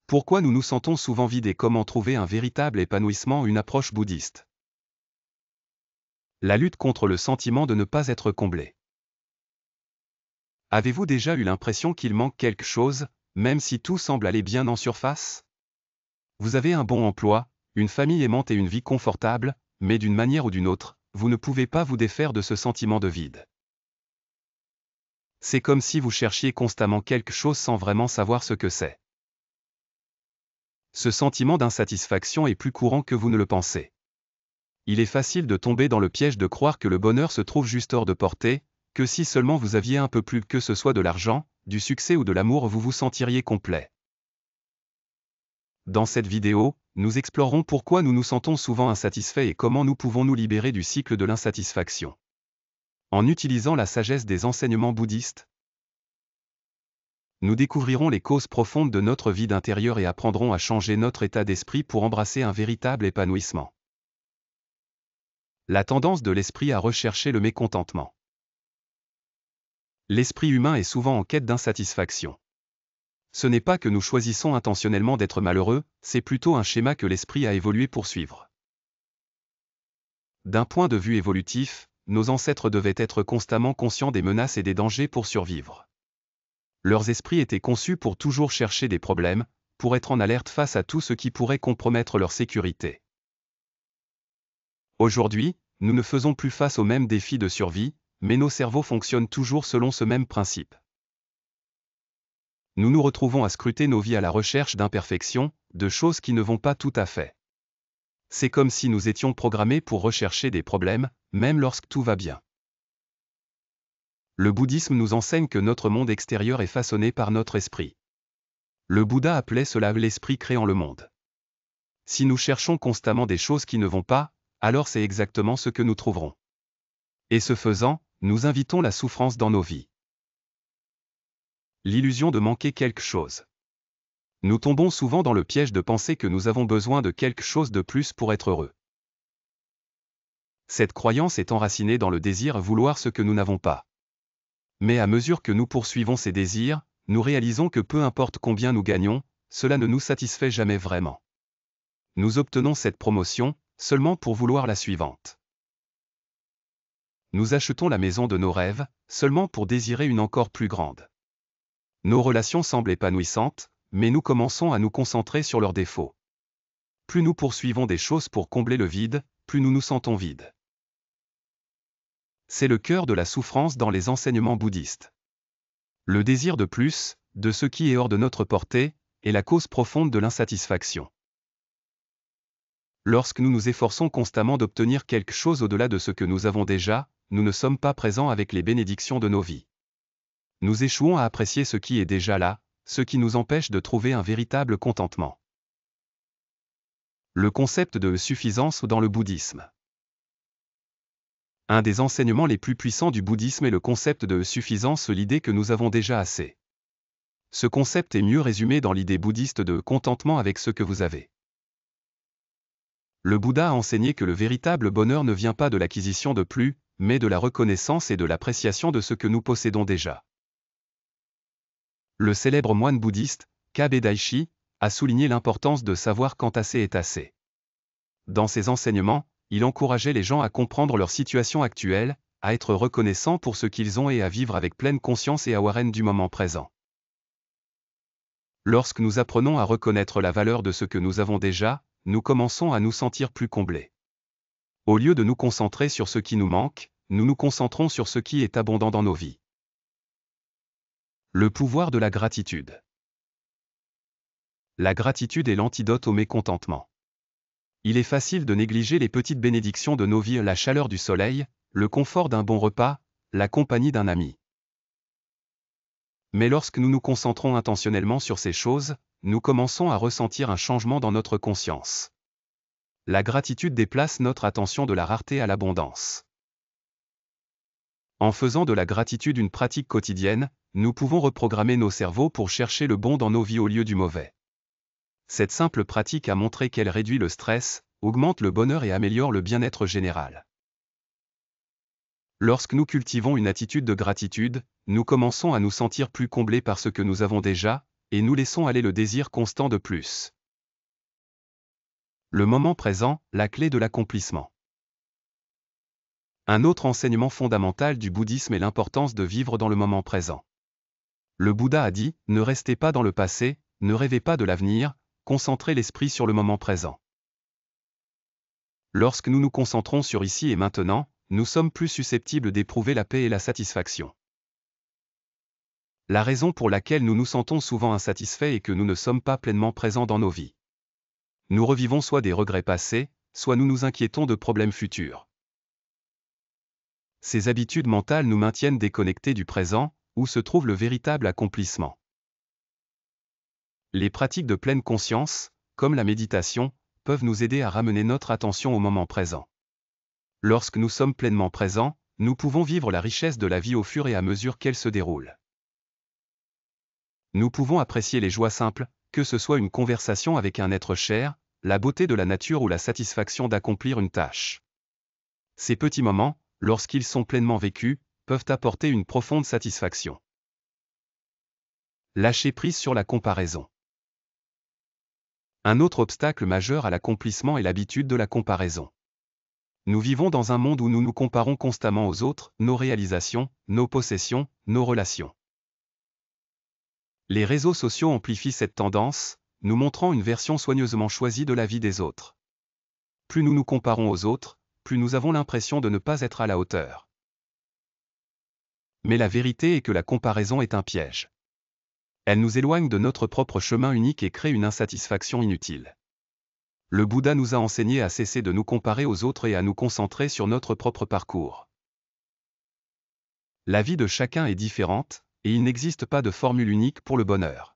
Pourquoi nous nous sentons souvent vides et comment trouver un véritable épanouissement, une approche bouddhiste. La lutte contre le sentiment de ne pas être comblé. Avez-vous déjà eu l'impression qu'il manque quelque chose, même si tout semble aller bien en surface? Vous avez un bon emploi, une famille aimante et une vie confortable, mais d'une manière ou d'une autre, vous ne pouvez pas vous défaire de ce sentiment de vide. C'est comme si vous cherchiez constamment quelque chose sans vraiment savoir ce que c'est. Ce sentiment d'insatisfaction est plus courant que vous ne le pensez. Il est facile de tomber dans le piège de croire que le bonheur se trouve juste hors de portée, que si seulement vous aviez un peu plus que ce soit de l'argent, du succès ou de l'amour, vous vous sentiriez complet. Dans cette vidéo, nous explorerons pourquoi nous nous sentons souvent insatisfaits et comment nous pouvons nous libérer du cycle de l'insatisfaction. En utilisant la sagesse des enseignements bouddhistes, nous découvrirons les causes profondes de notre vide intérieur et apprendrons à changer notre état d'esprit pour embrasser un véritable épanouissement. La tendance de l'esprit à rechercher le mécontentement. L'esprit humain est souvent en quête d'insatisfaction. Ce n'est pas que nous choisissons intentionnellement d'être malheureux, c'est plutôt un schéma que l'esprit a évolué pour suivre. D'un point de vue évolutif, nos ancêtres devaient être constamment conscients des menaces et des dangers pour survivre. Leurs esprits étaient conçus pour toujours chercher des problèmes, pour être en alerte face à tout ce qui pourrait compromettre leur sécurité. Aujourd'hui, nous ne faisons plus face aux mêmes défis de survie, mais nos cerveaux fonctionnent toujours selon ce même principe. Nous nous retrouvons à scruter nos vies à la recherche d'imperfections, de choses qui ne vont pas tout à fait. C'est comme si nous étions programmés pour rechercher des problèmes, même lorsque tout va bien. Le bouddhisme nous enseigne que notre monde extérieur est façonné par notre esprit. Le Bouddha appelait cela l'esprit créant le monde. Si nous cherchons constamment des choses qui ne vont pas, alors c'est exactement ce que nous trouverons. Et ce faisant, nous invitons la souffrance dans nos vies. L'illusion de manquer quelque chose. Nous tombons souvent dans le piège de penser que nous avons besoin de quelque chose de plus pour être heureux. Cette croyance est enracinée dans le désir à vouloir ce que nous n'avons pas. Mais à mesure que nous poursuivons ces désirs, nous réalisons que peu importe combien nous gagnons, cela ne nous satisfait jamais vraiment. Nous obtenons cette promotion, seulement pour vouloir la suivante. Nous achetons la maison de nos rêves, seulement pour désirer une encore plus grande. Nos relations semblent épanouissantes, mais nous commençons à nous concentrer sur leurs défauts. Plus nous poursuivons des choses pour combler le vide, plus nous nous sentons vides. C'est le cœur de la souffrance dans les enseignements bouddhistes. Le désir de plus, de ce qui est hors de notre portée, est la cause profonde de l'insatisfaction. Lorsque nous nous efforçons constamment d'obtenir quelque chose au-delà de ce que nous avons déjà, nous ne sommes pas présents avec les bénédictions de nos vies. Nous échouons à apprécier ce qui est déjà là, ce qui nous empêche de trouver un véritable contentement. Le concept de suffisance dans le bouddhisme. Un des enseignements les plus puissants du bouddhisme est le concept de suffisance, l'idée que nous avons déjà assez. Ce concept est mieux résumé dans l'idée bouddhiste de contentement avec ce que vous avez. Le Bouddha a enseigné que le véritable bonheur ne vient pas de l'acquisition de plus, mais de la reconnaissance et de l'appréciation de ce que nous possédons déjà. Le célèbre moine bouddhiste, Kabe Daishi, a souligné l'importance de savoir quand assez est assez. Dans ses enseignements, il encourageait les gens à comprendre leur situation actuelle, à être reconnaissants pour ce qu'ils ont et à vivre avec pleine conscience et awareness du moment présent. Lorsque nous apprenons à reconnaître la valeur de ce que nous avons déjà, nous commençons à nous sentir plus comblés. Au lieu de nous concentrer sur ce qui nous manque, nous nous concentrons sur ce qui est abondant dans nos vies. Le pouvoir de la gratitude. La gratitude est l'antidote au mécontentement. Il est facile de négliger les petites bénédictions de nos vies, la chaleur du soleil, le confort d'un bon repas, la compagnie d'un ami. Mais lorsque nous nous concentrons intentionnellement sur ces choses, nous commençons à ressentir un changement dans notre conscience. La gratitude déplace notre attention de la rareté à l'abondance. En faisant de la gratitude une pratique quotidienne, nous pouvons reprogrammer nos cerveaux pour chercher le bon dans nos vies au lieu du mauvais. Cette simple pratique a montré qu'elle réduit le stress, augmente le bonheur et améliore le bien-être général. Lorsque nous cultivons une attitude de gratitude, nous commençons à nous sentir plus comblés par ce que nous avons déjà, et nous laissons aller le désir constant de plus. Le moment présent, la clé de l'accomplissement. Un autre enseignement fondamental du bouddhisme est l'importance de vivre dans le moment présent. Le Bouddha a dit, ne restez pas dans le passé, ne rêvez pas de l'avenir, concentrez l'esprit sur le moment présent. Lorsque nous nous concentrons sur ici et maintenant, nous sommes plus susceptibles d'éprouver la paix et la satisfaction. La raison pour laquelle nous nous sentons souvent insatisfaits est que nous ne sommes pas pleinement présents dans nos vies. Nous revivons soit des regrets passés, soit nous nous inquiétons de problèmes futurs. Ces habitudes mentales nous maintiennent déconnectés du présent, où se trouve le véritable accomplissement. Les pratiques de pleine conscience, comme la méditation, peuvent nous aider à ramener notre attention au moment présent. Lorsque nous sommes pleinement présents, nous pouvons vivre la richesse de la vie au fur et à mesure qu'elle se déroule. Nous pouvons apprécier les joies simples, que ce soit une conversation avec un être cher, la beauté de la nature ou la satisfaction d'accomplir une tâche. Ces petits moments, lorsqu'ils sont pleinement vécus, peuvent apporter une profonde satisfaction. Lâcher prise sur la comparaison. Un autre obstacle majeur à l'accomplissement est l'habitude de la comparaison. Nous vivons dans un monde où nous nous comparons constamment aux autres, nos réalisations, nos possessions, nos relations. Les réseaux sociaux amplifient cette tendance, nous montrant une version soigneusement choisie de la vie des autres. Plus nous nous comparons aux autres, plus nous avons l'impression de ne pas être à la hauteur. Mais la vérité est que la comparaison est un piège. Elle nous éloigne de notre propre chemin unique et crée une insatisfaction inutile. Le Bouddha nous a enseigné à cesser de nous comparer aux autres et à nous concentrer sur notre propre parcours. La vie de chacun est différente, et il n'existe pas de formule unique pour le bonheur.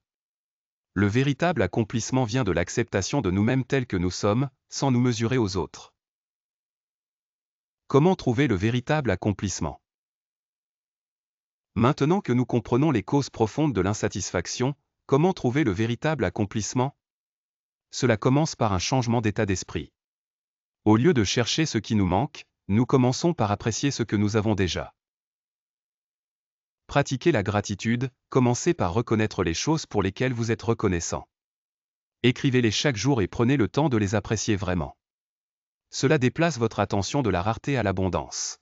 Le véritable accomplissement vient de l'acceptation de nous-mêmes tels que nous sommes, sans nous mesurer aux autres. Comment trouver le véritable accomplissement? Maintenant que nous comprenons les causes profondes de l'insatisfaction, comment trouver le véritable accomplissement? Cela commence par un changement d'état d'esprit. Au lieu de chercher ce qui nous manque, nous commençons par apprécier ce que nous avons déjà. Pratiquez la gratitude, commencez par reconnaître les choses pour lesquelles vous êtes reconnaissant. Écrivez-les chaque jour et prenez le temps de les apprécier vraiment. Cela déplace votre attention de la rareté à l'abondance.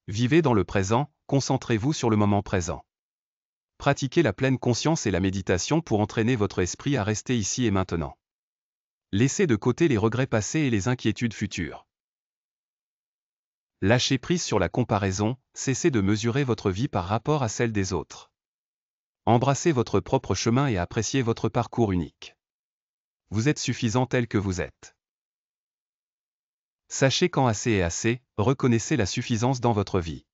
Vivez dans le présent, concentrez-vous sur le moment présent. Pratiquez la pleine conscience et la méditation pour entraîner votre esprit à rester ici et maintenant. Laissez de côté les regrets passés et les inquiétudes futures. Lâchez prise sur la comparaison, cessez de mesurer votre vie par rapport à celle des autres. Embrassez votre propre chemin et appréciez votre parcours unique. Vous êtes suffisant tel que vous êtes. Sachez quand assez est assez, reconnaissez la suffisance dans votre vie.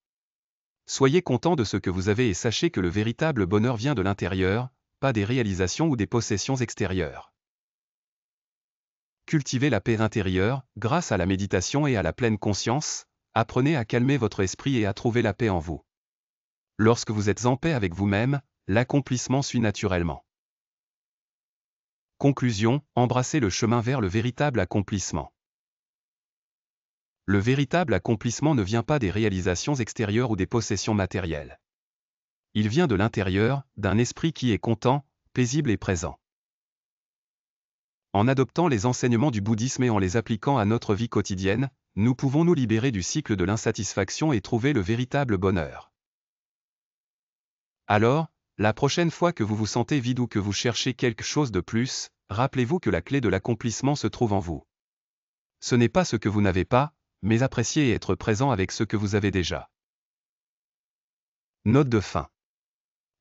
Soyez content de ce que vous avez et sachez que le véritable bonheur vient de l'intérieur, pas des réalisations ou des possessions extérieures. Cultivez la paix intérieure, grâce à la méditation et à la pleine conscience, apprenez à calmer votre esprit et à trouver la paix en vous. Lorsque vous êtes en paix avec vous-même, l'accomplissement suit naturellement. Conclusion, embrassez le chemin vers le véritable accomplissement. Le véritable accomplissement ne vient pas des réalisations extérieures ou des possessions matérielles. Il vient de l'intérieur, d'un esprit qui est content, paisible et présent. En adoptant les enseignements du bouddhisme et en les appliquant à notre vie quotidienne, nous pouvons nous libérer du cycle de l'insatisfaction et trouver le véritable bonheur. Alors, la prochaine fois que vous vous sentez vide ou que vous cherchez quelque chose de plus, rappelez-vous que la clé de l'accomplissement se trouve en vous. Ce n'est pas ce que vous n'avez pas, mais apprécier et être présent avec ce que vous avez déjà. Note de fin.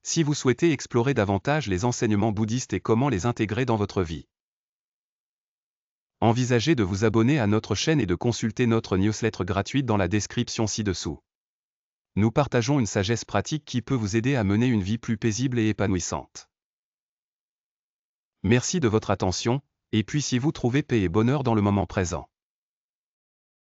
Si vous souhaitez explorer davantage les enseignements bouddhistes et comment les intégrer dans votre vie, envisagez de vous abonner à notre chaîne et de consulter notre newsletter gratuite dans la description ci-dessous. Nous partageons une sagesse pratique qui peut vous aider à mener une vie plus paisible et épanouissante. Merci de votre attention, et puissiez-vous trouver paix et bonheur dans le moment présent.